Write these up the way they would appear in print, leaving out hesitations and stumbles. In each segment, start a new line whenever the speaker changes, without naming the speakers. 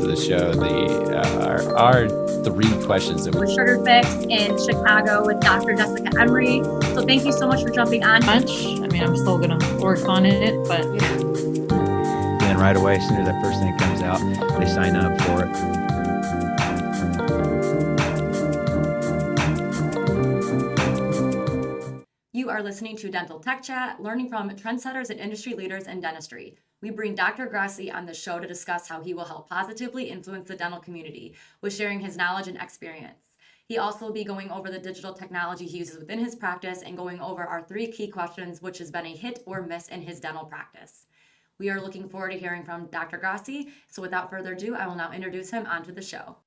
to the show. Our three questions that
with Sugar Fix in Chicago with Dr. Jessica Emery. So thank you so much for jumping on.
I mean, I'm still gonna work on it, but
yeah. And right away, as soon as that first thing comes out, they sign up for it.
You are listening to Dental Tech Chat, learning from trendsetters and industry leaders in dentistry. We bring Dr. Grossi on the show to discuss how he will help positively influence the dental community with sharing his knowledge and experience. He also will be going over the digital technology he uses within his practice and going over our three key questions, which has been a hit or miss in his dental practice. We are looking forward to hearing from Dr. Grossi. So without further ado, I will now introduce him onto the show.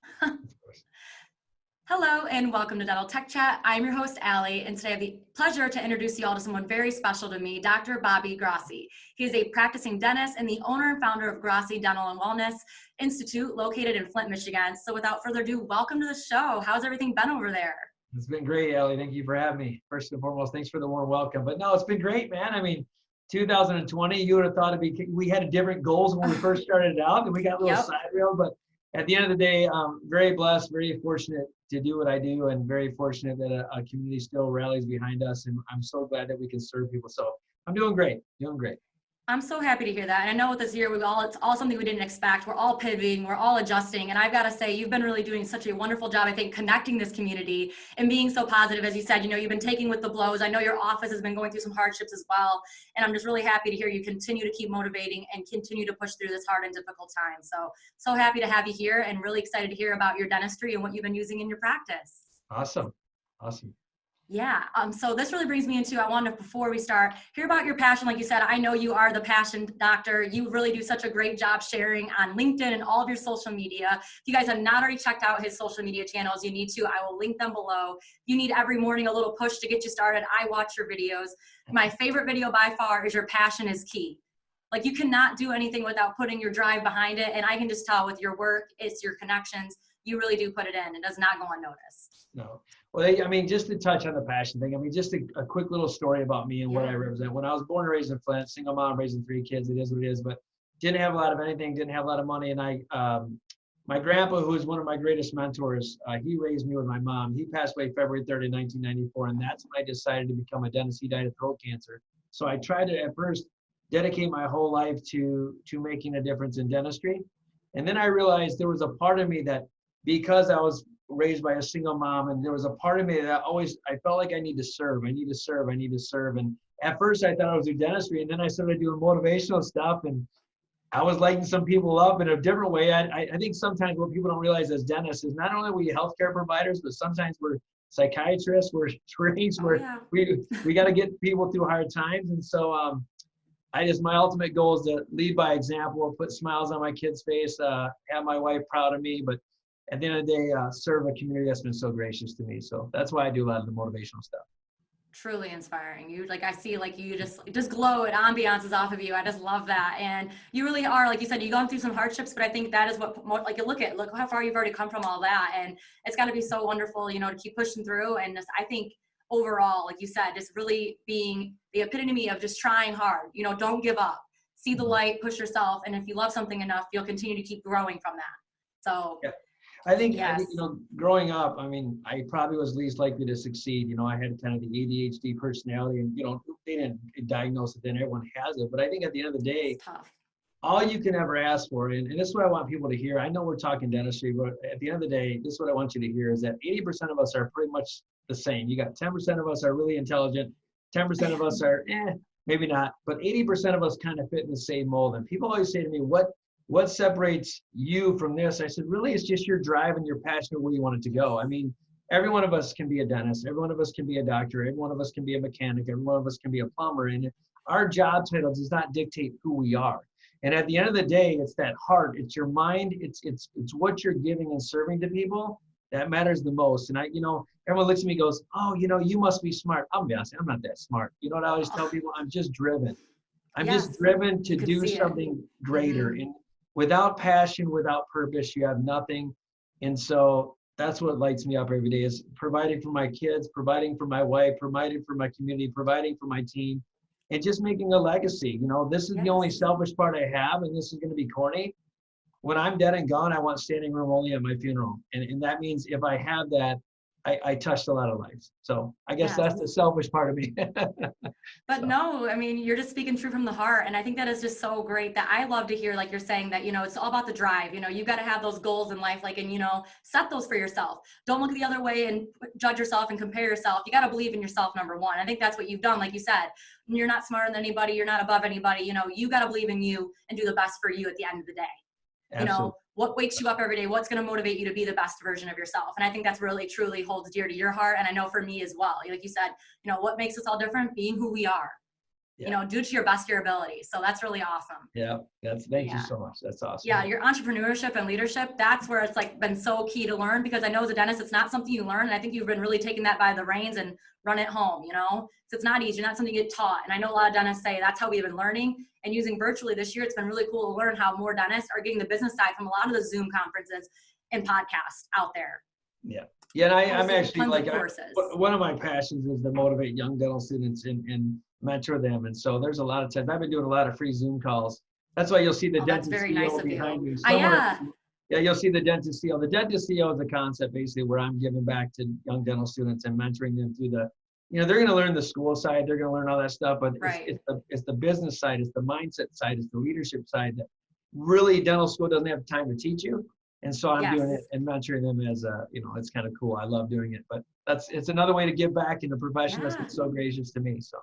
Hello and welcome to Dental Tech Chat. I'm your host, Allie, and today I have the pleasure to introduce you all to someone very special to me, Dr. Bobby Grossi. He is a practicing dentist and the owner and founder of Grossi Dental and Wellness Institute located in Flint, Michigan. So without further ado, welcome to the show. How's everything been over there?
It's been great, Allie. Thank you for having me. First and foremost, thanks for the warm welcome. But no, it's been great, man. I mean, 2020, you would have thought we had different goals when we first started out, and we got a little side rail, but at the end of the day, I'm very blessed, very fortunate to do what I do, and very fortunate that a community still rallies behind us. And I'm so glad that we can serve people. So I'm doing great, doing great.
I'm so happy to hear that. And I know with this year, it's all something we didn't expect. We're all pivoting, we're all adjusting. And I've got to say, you've been really doing such a wonderful job, I think, connecting this community and being so positive. As you said, you've been taking with the blows. I know your office has been going through some hardships as well. And I'm just really happy to hear you continue to keep motivating and continue to push through this hard and difficult time. So happy to have you here and really excited to hear about your dentistry and what you've been using in your practice.
Awesome.
Yeah, so this really brings me into, I want to, before we start, hear about your passion. Like you said, I know you are the passion doctor. You really do such a great job sharing on LinkedIn and all of your social media. If you guys have not already checked out his social media channels, you need to. I will link them below. You need every morning a little push to get you started. I watch your videos. My favorite video by far is your passion is key. Like, you cannot do anything without putting your drive behind it. And I can just tell with your work, it's your connections. You really do put it in. It does not go unnoticed.
No. Well, I mean, just to touch on the passion thing, I mean, just a quick little story about me and what I represent. When I was born and raised in Flint, single mom raising 3 kids, it is what it is, but didn't have a lot of anything, didn't have a lot of money. And my grandpa, who is one of my greatest mentors, he raised me with my mom. He passed away February 3rd, 1994. And that's when I decided to become a dentist. He died of throat cancer. So I tried to, at first, dedicate my whole life to making a difference in dentistry. And then I realized there was a part of me that, because I was raised by a single mom, and there was a part of me that I felt like I need to serve. And at first I thought I was doing dentistry, and then I started doing motivational stuff, and I was lighting some people up in a different way. I think sometimes what people don't realize as dentists is not only are we healthcare providers, but sometimes we're psychiatrists, we're trainers, we got to get people through hard times. And so my ultimate goal is to lead by example, put smiles on my kids' face, have my wife proud of me, but at the end of the day, serve a community that's been so gracious to me. So that's why I do a lot of the motivational stuff.
Truly inspiring. I see you just glow. It ambiances off of you. I just love that. And you really are, like you said, you've gone through some hardships, but I think that is what, look how far you've already come from all that. And it's got to be so wonderful, to keep pushing through. And just, I think overall, like you said, just really being the epitome of just trying hard, don't give up, see the light, push yourself. And if you love something enough, you'll continue to keep growing from that. So
yeah. I think, growing up, I mean, I probably was least likely to succeed. I had kind of the ADHD personality, and, they didn't diagnose it then, everyone has it. But I think at the end of the day, all you can ever ask for, and this is what I want people to hear. I know we're talking dentistry, but at the end of the day, this is what I want you to hear, is that 80% of us are pretty much the same. You got 10% of us are really intelligent, 10% of us are, maybe not, but 80% of us kind of fit in the same mold. And people always say to me, what separates you from this? I said, really, it's just your drive and your passion of where you want it to go. I mean, every one of us can be a dentist. Every one of us can be a doctor. Every one of us can be a mechanic. Every one of us can be a plumber. And our job title does not dictate who we are. And at the end of the day, it's that heart, it's your mind, it's what you're giving and serving to people that matters the most. And everyone looks at me and goes, oh, you must be smart. I'm honest, I'm not that smart. You know what I always tell people? I'm just driven. I'm just driven to do something greater. And without passion, without purpose, you have nothing. And so that's what lights me up every day, is providing for my kids, providing for my wife, providing for my community, providing for my team, and just making a legacy. This is the only selfish part I have, and this is going to be corny. when I'm dead and gone, I want standing room only at my funeral. And that means if I have that, I touched a lot of lives. So I guess that's the selfish part of me.
But no, I mean, you're just speaking true from the heart. And I think that is just so great that I love to hear, like you're saying that, you know, it's all about the drive. You know, you got to have those goals in life, like, and, you know, set those for yourself. Don't look the other way and judge yourself and compare yourself. You got to believe in yourself, number one. I think that's what you've done. Like you said, you're not smarter than anybody. You're not above anybody. You know, you got to believe in you and do the best for you at the end of the day.
Absolutely.
You know, what wakes you up every day? What's going to motivate you to be the best version of yourself? And I think that's really, truly holds dear to your heart. And I know for me as well, like you said, you know, what makes us all different? Being who we are, you know, do to your best of your ability. So that's really awesome.
Yeah. Thank you so much. That's awesome.
Yeah. Your entrepreneurship and leadership, that's where it's like been so key to learn, because I know as a dentist, it's not something you learn. And I think you've been really taking that by the reins and run it home, you know, so it's not easy, not something you get taught. And I know a lot of dentists say that's how we've been learning. And using virtually this year, it's been really cool to learn how more dentists are getting the business side from a lot of the Zoom conferences and podcasts out there.
Yeah. And I'm actually like, one of my passions is to motivate young dental students and mentor them. And so there's a lot of times I've been doing a lot of free Zoom calls. That's why you'll see the dentist CEO behind me. Yeah, you'll see the dentist CEO. The dentist CEO is a concept basically where I'm giving back to young dental students and mentoring them through the, you know, they're going to learn the school side, they're going to learn all that stuff, but it's the business side, it's the mindset side, it's the leadership side that really dental school doesn't have time to teach you. And so I'm doing it and mentoring them as a, you know, it's kind of cool. I love doing it, but it's another way to give back in a profession that's been so gracious to me. So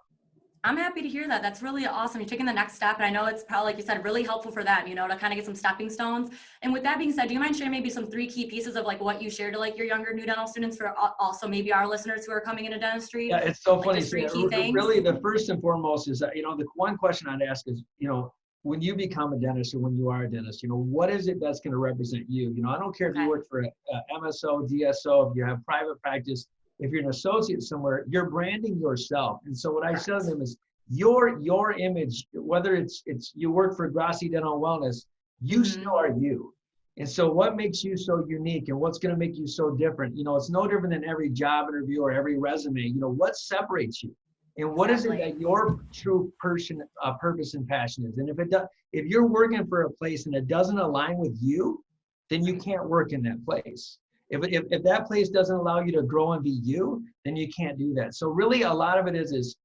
I'm happy to hear that. That's really awesome. You're taking the next step. And I know it's probably, like you said, really helpful for them, you know, to kind of get some stepping stones. And with that being said, do you mind sharing maybe some 3 key pieces of like what you share to like your younger new dental students for also maybe our listeners who are coming into dentistry?
Yeah, it's so funny.
3 key things.
Really, the first and foremost is that, you know, the one question I'd ask is, you know, when you become a dentist or when you are a dentist, you know, what is it that's going to represent you? You know, I don't care if you work for a MSO, DSO, if you have private practice, if you're an associate somewhere, you're branding yourself. And so what I tell them is, your image, whether it's you work for Grossi Dental Wellness, you still are you. And so what makes you so unique and what's going to make you so different? You know, it's no different than every job interview or every resume. You know, what separates you? And what is it that your true purpose and passion is? And if you're working for a place and it doesn't align with you, then you can't work in that place. If that place doesn't allow you to grow and be you, then you can't do that. So really a lot of it is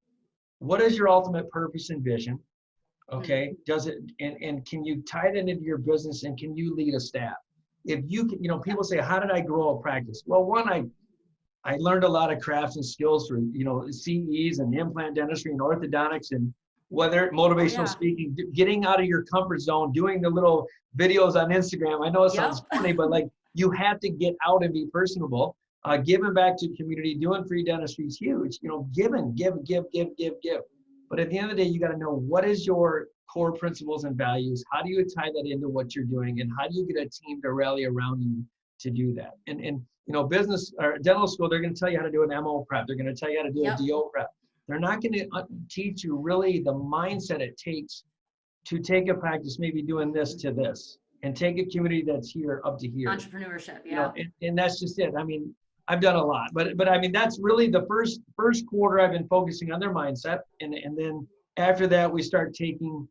what is your ultimate purpose and vision? Okay. Does it, and can you tie that into your business and can you lead a staff? If you can, you know, people say, how did I grow a practice? Well, one, I learned a lot of crafts and skills through, you know, CEs and implant dentistry and orthodontics and whether motivational speaking, getting out of your comfort zone, doing the little videos on Instagram. I know it sounds funny, but like you have to get out and be personable. Giving back to community, doing free dentistry is huge. You know, give. But at the end of the day, you got to know what is your core principles and values. How do you tie that into what you're doing, and how do you get a team to rally around you to do that? And you know, business or dental school, they're going to tell you how to do an MO prep. They're going to tell you how to do a DO prep. They're not going to teach you really the mindset it takes to take a practice, maybe doing this to this, and take a community that's here up to here.
Entrepreneurship,
you know, and that's just it. I mean, I've done a lot, but I mean, that's really the first quarter I've been focusing on their mindset. And then after that, we start taking,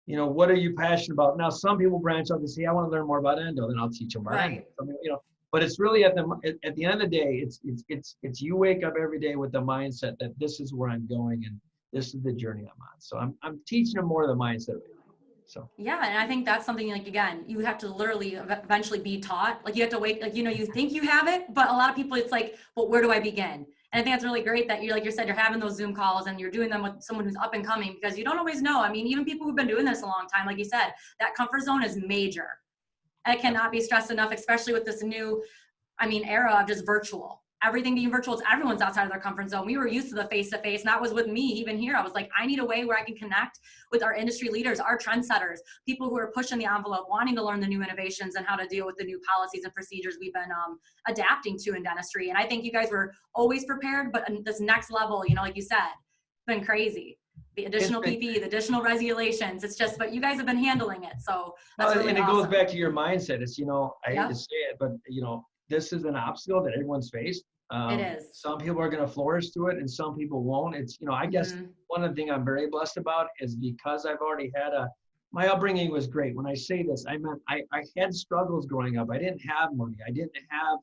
you know, what are you passionate about? Now, some people branch out and say, I want to learn more about endo, then I'll teach them about endo. I mean, you know, but it's really at the end of the day, it's you wake up every day with the mindset that this is where I'm going and this is the journey I'm on. So I'm teaching them more of the mindset. So
yeah, and I think that's something like, again, you have to literally eventually be taught. Like you have to wait, like, you know, you think you have it, but a lot of people, it's like, well, where do I begin? And I think that's really great that you're, like you said, you're having those Zoom calls and you're doing them with someone who's up and coming, because you don't always know. I mean, even people who've been doing this a long time, like you said, that comfort zone is major. And it cannot be stressed enough, especially with this new, I mean, era of just virtual. Everything being virtual, everyone's outside of their comfort zone. We were used to the face-to-face, and that was with me even here. I was like, I need a way where I can connect with our industry leaders, our trendsetters, people who are pushing the envelope, wanting to learn the new innovations and how to deal with the new policies and procedures we've been adapting to in dentistry. And I think you guys were always prepared, but this next level, you know, like you said, it's been crazy. The additional PPE, the additional regulations, it's just, but you guys have been handling it. So that's really
and it
awesome.
goes back to your mindset. It's, you know, I hate to say it, but you know, this is an obstacle that everyone's faced.
It is.
Some people are going to flourish through it and some people won't. It's, you know, I guess one of the things I'm very blessed about is because I've already had my upbringing was great. When I say this, I meant I had struggles growing up. I didn't have money. I didn't have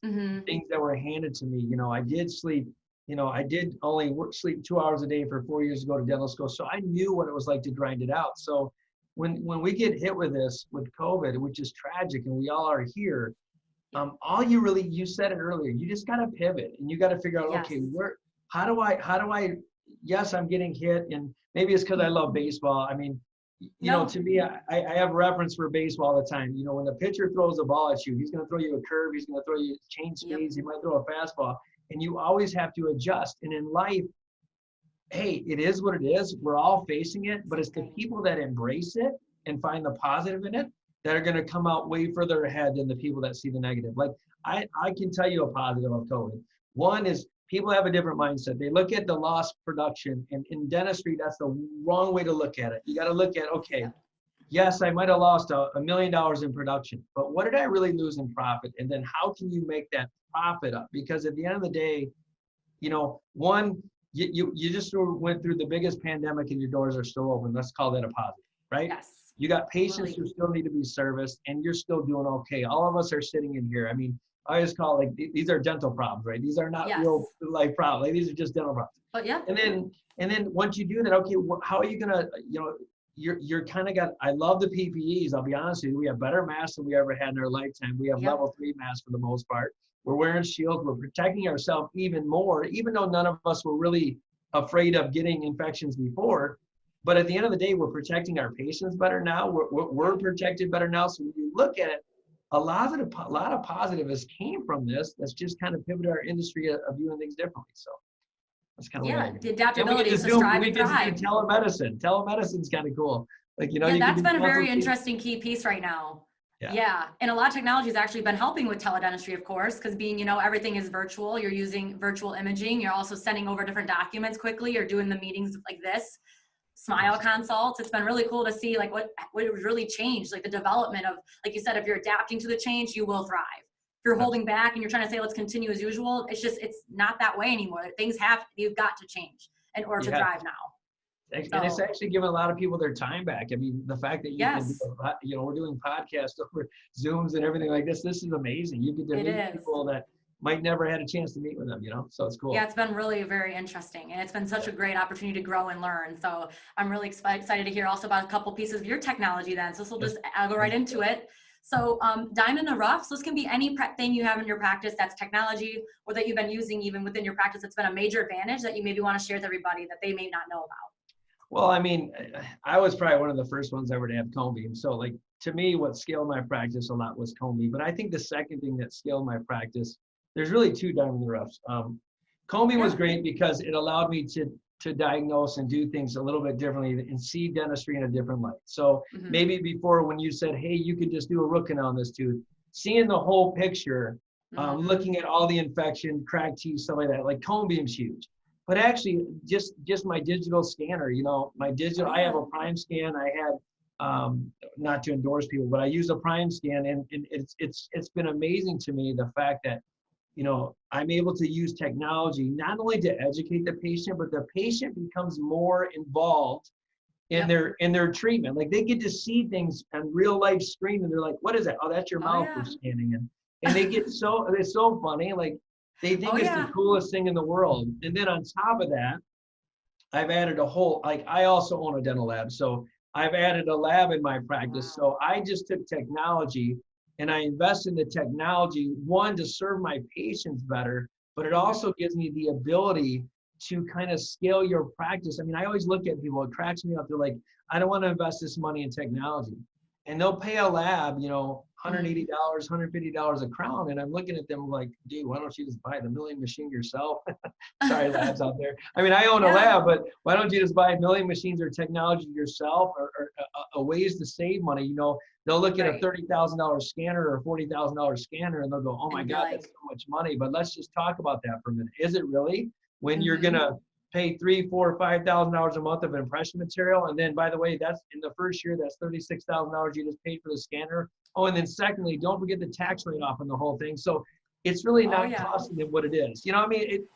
things that were handed to me. You know, I did sleep. You know, I did only sleep 2 hours a day for 4 years to go to dental school. So I knew what it was like to grind it out. So when we get hit with this, with COVID, which is tragic, and we all are here, all you said it earlier, you just got to pivot and you got to figure out, okay, how do I, yes, I'm getting hit, and maybe it's because I love baseball. I mean, you know, to me, I have reference for baseball all the time. You know, when the pitcher throws the ball at you, he's going to throw you a curve, he's going to throw you change speeds, he might throw a fastball. And you always have to adjust. And in life, hey, it is what it is. We're all facing it, but it's the people that embrace it and find the positive in it that are going to come out way further ahead than the people that see the negative. Like I can tell you a positive of COVID. One is people have a different mindset. They look at the lost production, and in dentistry, that's the wrong way to look at it. You got to look at, okay, yes, I might have lost $1 million in production, but what did I really lose in profit? And then how can you make that profit up? Because at the end of the day, you know, one, you just went through the biggest pandemic and your doors are still open. Let's call that a positive, right?
Yes.
You got patients who still need to be serviced, and you're still doing okay. All of us are sitting in here. I mean, I always call it like, these are dental problems, right? These are not real life problems. Like, these are just dental problems.
But yeah.
And then once you do that, okay, how are you gonna, you know, you're kind of got, I love the PPEs. I'll be honest with you. We have better masks than we ever had in our lifetime. We have level 3 masks for the most part. We're wearing shields. We're protecting ourselves even more, even though none of us were really afraid of getting infections before. But at the end of the day, we're protecting our patients better now. We're protected better now. So when you look at it, a lot of positives came from this. That's just kind of pivoted our industry of viewing things differently. So that's kind of
the adaptability to strive and thrive.
Telemedicine. Telemedicine's kind of cool. Like, you know,
that's been a very interesting key piece right now. Yeah. And a lot of technology has actually been helping with teledentistry, of course, because being, you know, everything is virtual. You're using virtual imaging. You're also sending over different documents quickly. You're doing the meetings like this, smile consults. It's been really cool to see like what really changed, like the development of, like you said, if you're adapting to the change, you will thrive. If you're holding back and you're trying to say, let's continue as usual, it's not that way anymore. You've got to change in order to thrive now.
And it's actually giving a lot of people their time back. I mean, the fact that you can do, you know, we're doing podcasts over Zooms and everything like this. This is amazing. You get to meet people that might never had a chance to meet with them, you know, so it's cool.
Yeah, it's been really very interesting, and it's been such a great opportunity to grow and learn. So I'm really excited to hear also about a couple pieces of your technology then. So I'll go right into it. So diamond and rough, so this can be any thing you have in your practice that's technology or that you've been using even within your practice. It's been a major advantage that you maybe want to share with everybody that they may not know about.
Well, I mean, I was probably one of the first ones ever to have cone beam. So like, to me, what scaled my practice a lot was cone beam. But I think the second thing that scaled my practice, there's really two diamond and roughs. Cone beam was great because it allowed me to diagnose and do things a little bit differently and see dentistry in a different light. So maybe before, when you said, hey, you can just do a root canal on this tooth, seeing the whole picture, looking at all the infection, cracked teeth, stuff like that, like cone beam's huge. But actually, just my digital scanner, you know, I have a Prime scan. I had, not to endorse people, but I use a Prime scan, and it's been amazing to me, the fact that, you know, I'm able to use technology not only to educate the patient, but the patient becomes more involved in their treatment. Like, they get to see things on real life screen, and they're like, what is that? Oh, that's your mouth we're scanning in. And they get it's so funny. Like, they think it's the coolest thing in the world. And then on top of that, I've added a whole, like, I also own a dental lab. So I've added a lab in my practice. So I just took technology and I invest in the technology, one, to serve my patients better, but it also gives me the ability to kind of scale your practice. I mean, I always look at people, it cracks me up. They're like, I don't want to invest this money in technology. And they'll pay a lab, you know, $180, $150 a crown. And I'm looking at them like, dude, why don't you just buy the milling machine yourself? Sorry, labs out there. I mean, I own a lab, but why don't you just buy milling machines or technology yourself, or ways to save money? You know, they'll look at a $30,000 scanner or $40,000 scanner and they'll go, oh my God, that's so much money. But let's just talk about that for a minute. Is it really? When you're going to pay $3,000, $4,000, $5,000 a month of impression material. And then, by the way, that's in the first year, that's $36,000 you just paid for the scanner. Oh, and then secondly, don't forget the tax rate off on the whole thing. So it's really not costing them what it is. You know what I mean?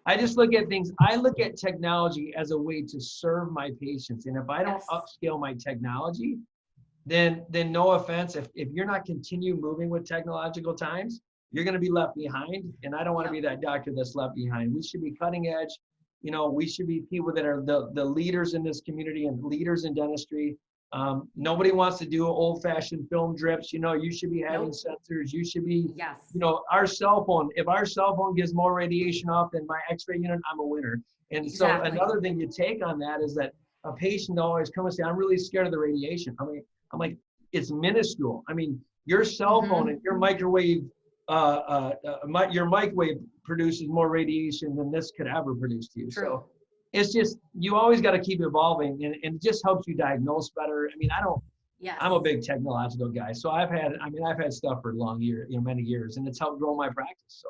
I just look at things, I look at technology as a way to serve my patients. And if I don't upscale my technology, then no offense, if you're not continue moving with technological times, you're going to be left behind. And I don't want to be that doctor that's left behind. We should be cutting edge. You know, we should be people that are the leaders in this community and leaders in dentistry. Nobody wants to do old-fashioned film drips. You know, you should be having sensors. You should be, you know, our cell phone. If our cell phone gives more radiation off than my X-ray unit, I'm a winner. And so another thing you take on that is that a patient always comes and say, I'm really scared of the radiation. I mean, I'm like, it's minuscule. I mean, your cell phone and your microwave, your microwave produces more radiation than this could ever produce to you.
True.
So it's just, you always got to keep evolving, and it just helps you diagnose better. I mean, I'm a big technological guy. So I've had stuff for many years, and it's helped grow my practice. So.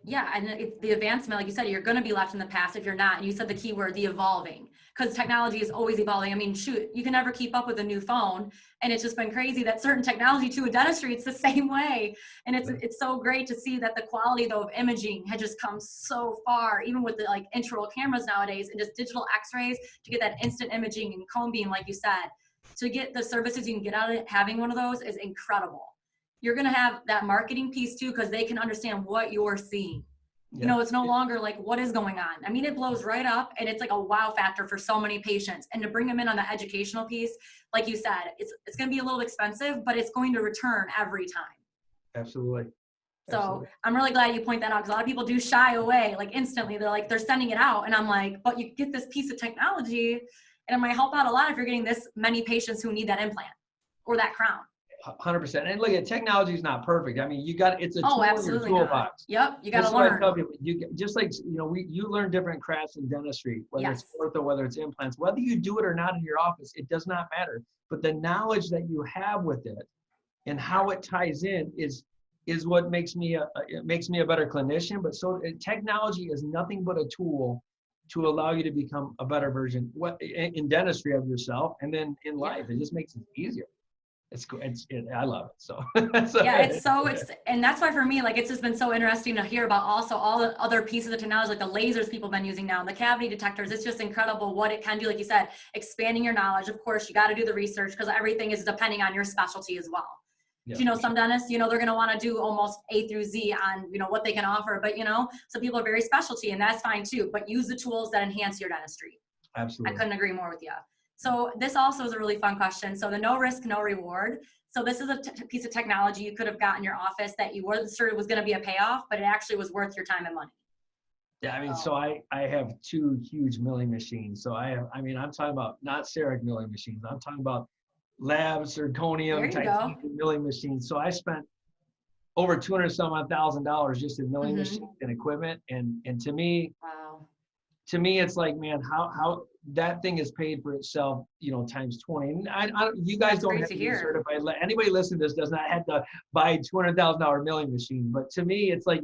Yeah, and the advancement, like you said, you're going to be left in the past if you're not. And you said the key word, the evolving, because technology is always evolving. I mean, shoot, you can never keep up with a new phone. And it's just been crazy that certain technology to a dentistry, it's the same way. And it's so great to see that the quality, though, of imaging had just come so far, even with the like intraoral cameras nowadays and just digital x-rays to get that instant imaging and cone beam, like you said, to get the services you can get out of it. Having one of those is incredible. You're going to have that marketing piece too, because they can understand what you're seeing. Yeah. You know, it's no longer like, what is going on? I mean, it blows right up, and it's like a wow factor for so many patients. And to bring them in on the educational piece, like you said, it's going to be a little expensive, but it's going to return every time.
Absolutely.
So I'm really glad you point that out, because a lot of people do shy away, like instantly. They're like, they're sending it out. And I'm like, but you get this piece of technology, and it might help out a lot if you're getting this many patients who need that implant or that crown.
100%. And look, at technology is not perfect. I mean, it's a tool in your toolbox.
Yep, you got to learn.
Just like, you know, you learn different crafts in dentistry, whether it's ortho, whether it's implants, whether you do it or not in your office, it does not matter. But the knowledge that you have with it and how it ties in is what makes me a better clinician. But so technology is nothing but a tool to allow you to become a better version in dentistry of yourself, and then in life. It just makes it easier. I love it. So,
and that's why for me, like, it's just been so interesting to hear about also all the other pieces of technology, like the lasers people have been using now, and the cavity detectors. It's just incredible what it can do. Like you said, expanding your knowledge. Of course, you got to do the research, because everything is depending on your specialty as well. Yeah, you know, some dentists, you know, they're going to want to do almost A through Z on, you know, what they can offer. But, you know, some people are very specialty, and that's fine too. But use the tools that enhance your dentistry.
Absolutely.
I couldn't agree more with you. So this also is a really fun question. So the no risk, no reward. So this is a piece of technology you could have got in your office that you weren't sure it was going to be a payoff, but it actually was worth your time and money.
Yeah, I mean, so I have two huge milling machines. So I'm talking about not CEREC milling machines. I'm talking about lab zirconium titanium milling machines. So I spent over $200,000 just in milling machines and equipment. And to me, it's like, man, how that thing is paid for itself, you know, times 20. And you guys don't have to be certified. Anybody listening to this does not have to buy $200,000 milling machine. But to me, it's like,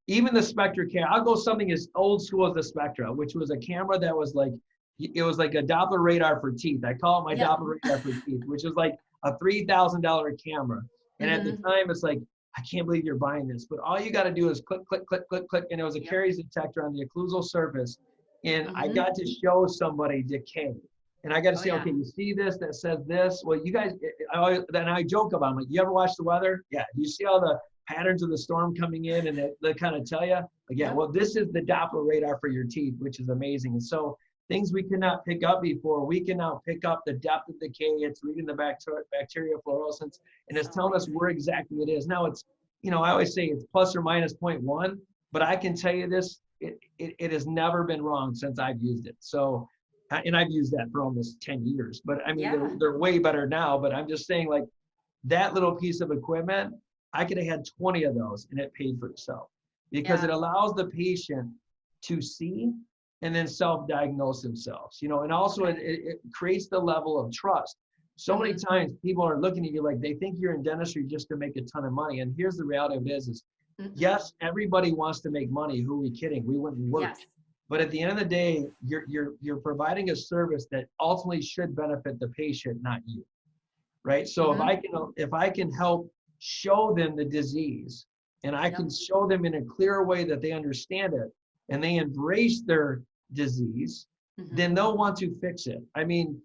even the Spectra camera, I'll go something as old school as the Spectra, which was a camera that was like, it was like a Doppler radar for teeth. I call it my Doppler radar for teeth, which was like a $3,000 camera. And at the time, it's like, I can't believe you're buying this. But all you got to do is click, click, click, click, click. And it was a caries detector on the occlusal surface. And I got to show somebody decay. And I got to say, okay, you see this that says this? Well, you guys, then I joke about it. I'm like, you ever watch the weather? Yeah. You see all the patterns of the storm coming in, and they kind of tell you, like, well, this is the Doppler radar for your teeth, which is amazing. And so things we could not pick up before, we can now pick up the depth of decay. It's reading the bacteria fluorescence, and it's telling us where exactly it is. Now it's, you know, I always say it's plus or minus 0.1, but I can tell you this, it has never been wrong since I've used it. So, and I've used that for almost 10 years, but I mean, they're way better now, but I'm just saying, like, that little piece of equipment, I could have had 20 of those and it paid for itself, because it allows the patient to see and then self-diagnose themselves, you know, and also it creates the level of trust. So many times people are looking at you like they think you're in dentistry just to make a ton of money. And here's the reality of it is yes, everybody wants to make money. Who are we kidding? We wouldn't work. Yes. But at the end of the day, you're providing a service that ultimately should benefit the patient, not you, right? So if I can help show them the disease, and I can show them in a clearer way that they understand it and they embrace their disease, then they'll want to fix it. I mean,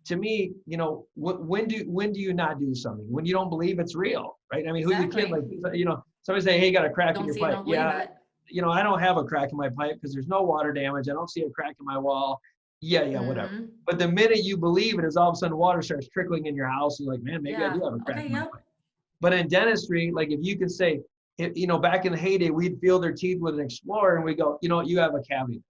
to me, you know, when do you not do something? When you don't believe it's real, right? I mean, who you kid, like, you know, somebody say, hey, got a crack in your pipe. Yeah, you know, I don't have a crack in my pipe because there's no water damage. I don't see a crack in my wall. Yeah, whatever. But the minute you believe it is, all of a sudden water starts trickling in your house. You're like, man, maybe I do have a crack in my pipe. But in dentistry, like if you can say, you know, back in the heyday, we'd feel their teeth with an Explorer and we go, you know, you have a cavity.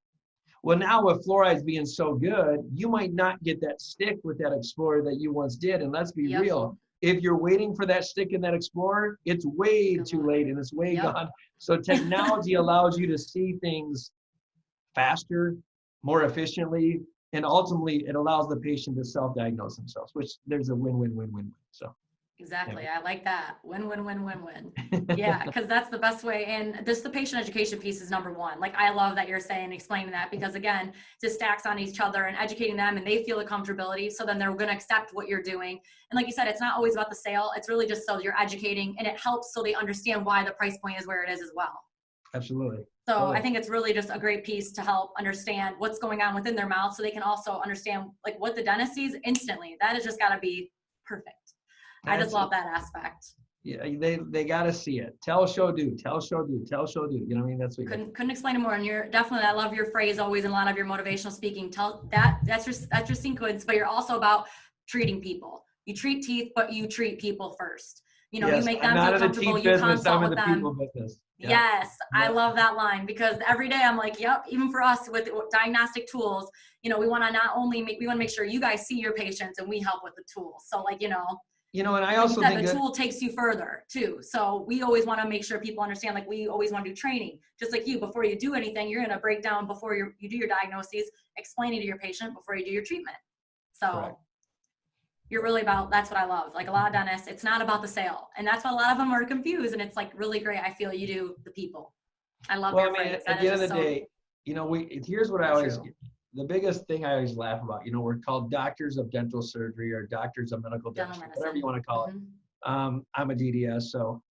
Well, now with fluorides being so good, you might not get that stick with that Explorer that you once did. And let's be real. If you're waiting for that stick in that Explorer, it's way too late and it's way gone. So technology allows you to see things faster, more efficiently, and ultimately it allows the patient to self-diagnose themselves, which there's a win-win-win-win-win. So.
Exactly. I like that. Win-win-win-win-win. Yeah, because that's the best way. And this, the patient education piece is number one. Like, I love that you're saying, explaining that, because again, just stacks on each other and educating them, and they feel the comfortability. So then they're going to accept what you're doing. And like you said, it's not always about the sale. It's really just so you're educating, and it helps so they understand why the price point is where it is as well.
Absolutely.
So
totally.
I think it's really just a great piece to help understand what's going on within their mouth, so they can also understand like what the dentist sees instantly. That has just got to be perfect. I just love that aspect.
Yeah, they got to see it. Tell, show, do. Tell, show, do. Tell, show, do. You know what I mean? That's what
couldn't explain it more. And you're definitely, I love your phrase always in a lot of your motivational speaking. That's your sequence, but you're also about treating people. You treat teeth, but you treat people first. You know, you make them feel comfortable. You consult with them. Yeah. Yes, I love that line, because every day I'm like, yep, even for us with diagnostic tools, you know, we want to not only we want to make sure you guys see your patients and we help with the tools. So like, you know,
and I also think
the tool takes you further too. So we always want to make sure people understand, like, we always want to do training, just like you, before you do anything, you're going to break down before you do your diagnoses, explaining to your patient before you do your treatment. So
correct.
You're really about, that's what I love. Like a lot of dentists, it's not about the sale. And that's why a lot of them are confused. And it's like really great. I feel you do the people. I love your phrase.
At the end of the day, you know, here's what I always, the biggest thing I always laugh about, you know, we're called doctors of dental surgery or doctors of medical dentistry, whatever you want to call it. I'm a DDS. So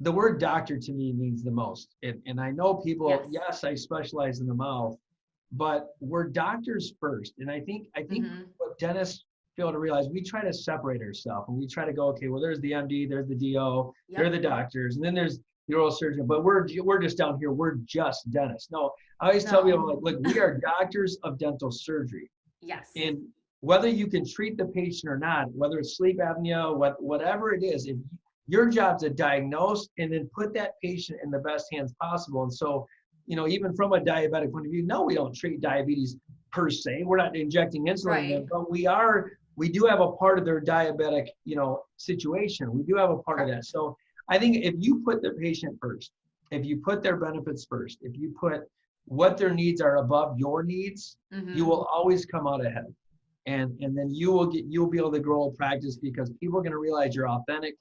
the word doctor to me means the most. And I know people, yes, I specialize in the mouth, but we're doctors first. And I think what dentists fail to realize, we try to separate ourselves and we try to go, okay, well, there's the MD, there's the DO, they're the doctors, and then there's the oral surgeon, but we're just down here, we're just dentists. No, I always tell people, like, look, we are doctors of dental surgery.
Yes.
And whether you can treat the patient or not, whether it's sleep apnea, whatever it is, if your job's to diagnose and then put that patient in the best hands possible. And so, you know, even from a diabetic point of view, no, we don't treat diabetes per se. We're not injecting insulin in them, but we do have a part of their diabetic, you know, situation. We do have a part of that. So I think if you put the patient first, if you put their benefits first, if you put what their needs are above your needs, you will always come out ahead. And then you'll be able to grow a practice, because people are going to realize you're authentic,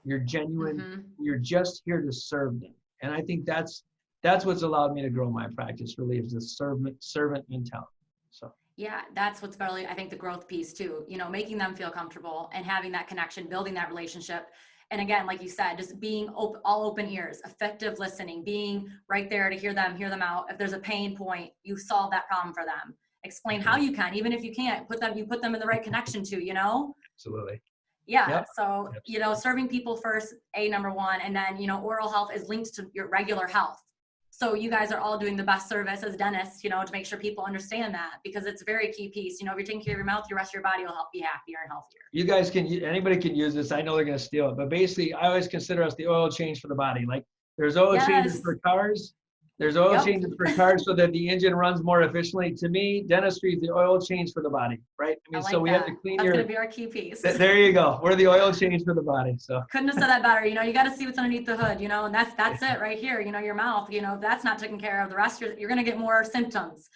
you're genuine, you're just here to serve them. And I think that's what's allowed me to grow my practice, really, is the servant mentality. So. Yeah,
that's what's really, I think, the growth piece too, you know, making them feel comfortable and having that connection, building that relationship. And again, like you said, just being all open ears, effective listening, being right there to hear them out. If there's a pain point, you solve that problem for them. Explain how you can, even if you can't, you put them in the right connection too, you know?
Absolutely.
Yeah.
Yep.
So, you know, serving people first, number one, and then, you know, oral health is linked to your regular health. So you guys are all doing the best service as dentists, you know, to make sure people understand that, because it's a very key piece. You know, if you're taking care of your mouth, the rest of your body will help be happier and healthier.
You guys anybody can use this. I know they're going to steal it, but basically I always consider us the oil change for the body. Like, there's oil changes for cars. There's oil changes for cars so that the engine runs more efficiently. To me, dentistry is the oil change for the body, right? I mean, so we have to clean
That's going to be our key piece.
There you go. We're the oil change for the body. So
couldn't have said that better. You know, you got to see what's underneath the hood, you know, and that's it right here. You know, your mouth, you know, if that's not taken care of, the rest, you're going to get more symptoms.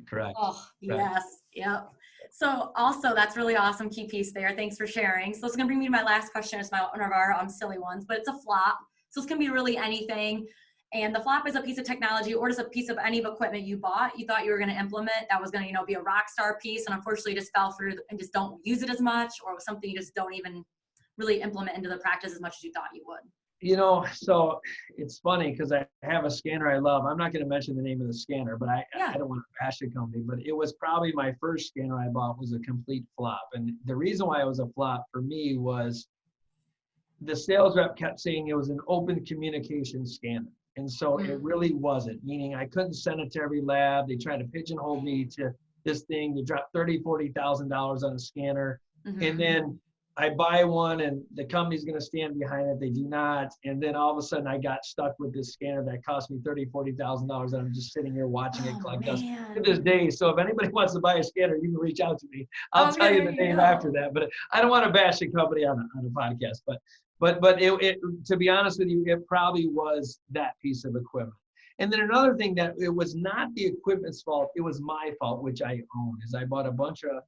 Correct.
Oh, yes. Yep. So also, that's really awesome key piece there. Thanks for sharing. So it's going to bring me to my last question. It's one of our silly ones, but it's a flop. So it's going to be really anything. And the flop is a piece of technology or just a piece of any equipment you bought, you thought you were going to implement, that was going to, you know, be a rock star piece, and unfortunately just fell through and just don't use it as much, or it was something you just don't even really implement into the practice as much as you thought you would.
So it's funny because I have a scanner I love. I'm not going to mention the name of the scanner, but I don't want to bash the company, but it was probably my first scanner I bought was a complete flop. And the reason why it was a flop for me was the sales rep kept saying it was an open communication scanner. And so it really wasn't, meaning I couldn't send it to every lab. They tried to pigeonhole me to this thing. You drop $30,000, $40,000 on a scanner. And then I buy one and the company's going to stand behind it. They do not. And then all of a sudden I got stuck with this scanner that cost me $30,000, $40,000. And I'm just sitting here watching it collect dust to this day. So if anybody wants to buy a scanner, you can reach out to me. I'll tell you the name after that, but I don't want to bash the company on a podcast, but it, to be honest with you, it probably was that piece of equipment. And then another thing that it was not the equipment's fault, it was my fault, which I own, is I bought a bunch of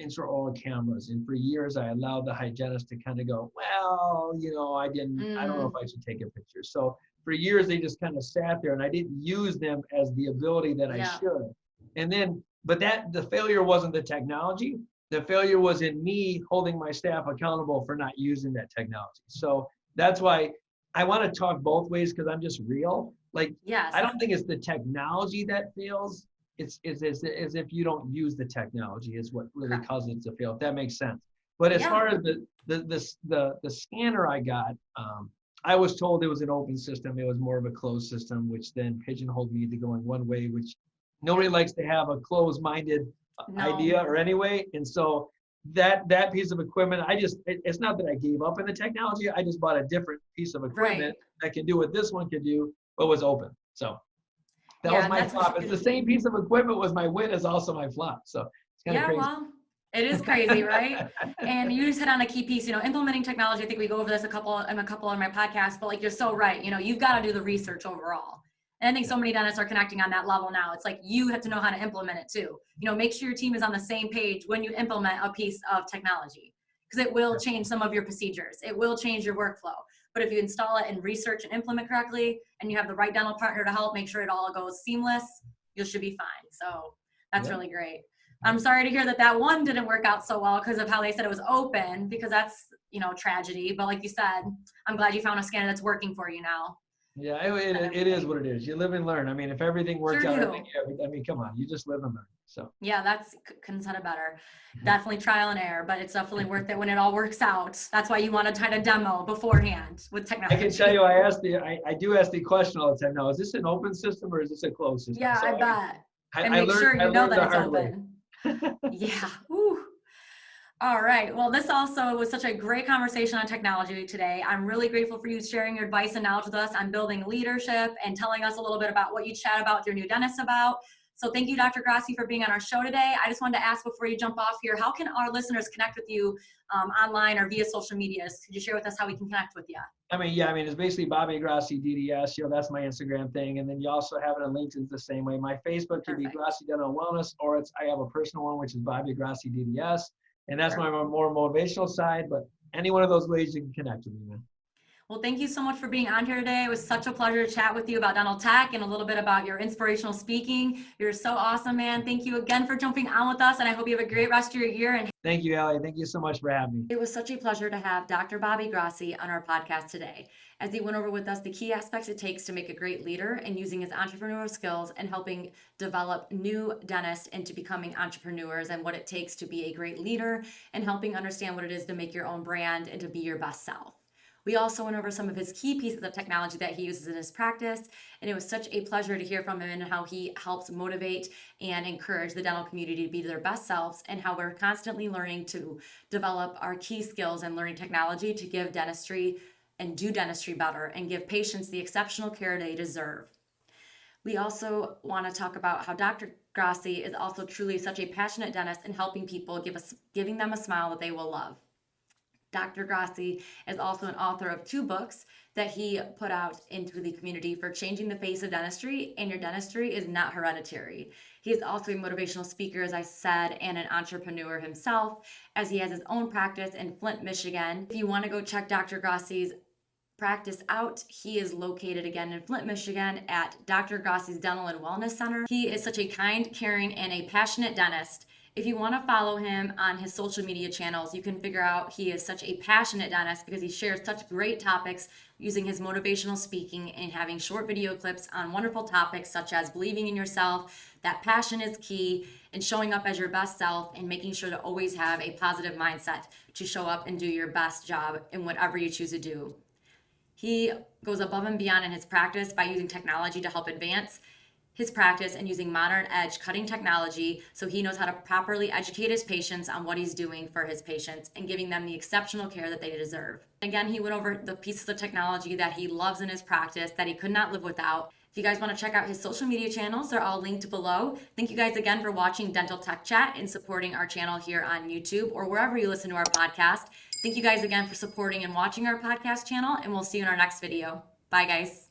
intraoral cameras, and for years I allowed the hygienist to kind of go, well, I don't know if I should take a picture. So for years they just kind of sat there and I didn't use them as the ability that I should. And then, but the failure wasn't the technology. The failure was in me holding my staff accountable for not using that technology. So that's why I want to talk both ways, because I'm just real. Like, I don't think it's the technology that fails. It's as if you don't use the technology is what really causes it to fail, if that makes sense. But as far as the scanner I got, I was told it was an open system. It was more of a closed system, which then pigeonholed me to going one way, which nobody likes to have a closed-minded idea or anyway. And so that piece of equipment, it's not that I gave up on the technology. I just bought a different piece of equipment that can do what this one could do, but was open. So that was my flop. It's the same piece of equipment was my win is also my flop. So it's kind of crazy.
Well, it is crazy, right? And you just hit on a key piece, implementing technology. I think we go over this a couple on my podcast, but like, you're so right. You've got to do the research overall. And I think so many dentists are connecting on that level now. It's like, you have to know how to implement it too. Make sure your team is on the same page when you implement a piece of technology, because it will change some of your procedures. It will change your workflow. But if you install it and research and implement correctly, and you have the right dental partner to help make sure it all goes seamless, you should be fine. So that's really great. I'm sorry to hear that one didn't work out so well because of how they said it was open, because that's, tragedy. But like you said, I'm glad you found a scanner that's working for you now.
Yeah, it is what it is. You live and learn. I mean, if everything works out, come on, you just live and learn. So
yeah, couldn't said it better. Definitely trial and error, but it's definitely worth it when it all works out. That's why you want to try to demo beforehand with technology.
I can tell you, I do ask the question all the time now, is this an open system or is this a closed system?
Yeah,
so
I bet. And
I
make
learned,
sure you know that it's
open.
Yeah. Woo. All right. Well, this also was such a great conversation on technology today. I'm really grateful for you sharing your advice and knowledge with us on building leadership and telling us a little bit about what you chat about with your new dentist about. So thank you, Dr. Grossi, for being on our show today. I just wanted to ask before you jump off here, how can our listeners connect with you online or via social medias? Could you share with us how we can connect with you?
It's basically Bobby Grossi DDS. That's my Instagram thing. And then you also have it on LinkedIn the same way. My Facebook could be Grossi Dental Wellness, or I have a personal one, which is Bobby Grossi DDS. And that's my more motivational side, but any one of those ways you can connect with me, man.
Well, thank you so much for being on here today. It was such a pleasure to chat with you about dental tech and a little bit about your inspirational speaking. You're so awesome, man. Thank you again for jumping on with us, and I hope you have a great rest of your year. And
thank you, Allie. Thank you so much for having me.
It was such a pleasure to have Dr. Bobby Grossi on our podcast today, as he went over with us the key aspects it takes to make a great leader and using his entrepreneurial skills and helping develop new dentists into becoming entrepreneurs, and what it takes to be a great leader and helping understand what it is to make your own brand and to be your best self. We also went over some of his key pieces of technology that he uses in his practice, and it was such a pleasure to hear from him and how he helps motivate and encourage the dental community to be their best selves, and how we're constantly learning to develop our key skills and learning technology to give dentistry and do dentistry better and give patients the exceptional care they deserve. We also want to talk about how Dr. Grossi is also truly such a passionate dentist in helping people, giving them a smile that they will love. Dr. Grossi is also an author of 2 books that he put out into the community for changing the face of dentistry, and your dentistry is not hereditary. He is also a motivational speaker, as I said, and an entrepreneur himself, as he has his own practice in Flint, Michigan. If you want to go check Dr. Grossi's practice out, he is located again in Flint, Michigan at Dr. Grossi's Dental and Wellness Center. He is such a kind, caring, and a passionate dentist, If you want to follow him on his social media channels, you can figure out he is such a passionate dentist because he shares such great topics using his motivational speaking and having short video clips on wonderful topics such as believing in yourself, that passion is key, and showing up as your best self and making sure to always have a positive mindset to show up and do your best job in whatever you choose to do. He goes above and beyond in his practice by using technology to help advance his practice and using modern edge cutting technology so he knows how to properly educate his patients on what he's doing for his patients and giving them the exceptional care that they deserve. Again, he went over the pieces of technology that he loves in his practice that he could not live without. If you guys want to check out his social media channels, they're all linked below. Thank you guys again for watching Dental Tech Chat and supporting our channel here on YouTube or wherever you listen to our podcast. Thank you guys again for supporting and watching our podcast channel, and we'll see you in our next video. Bye, guys.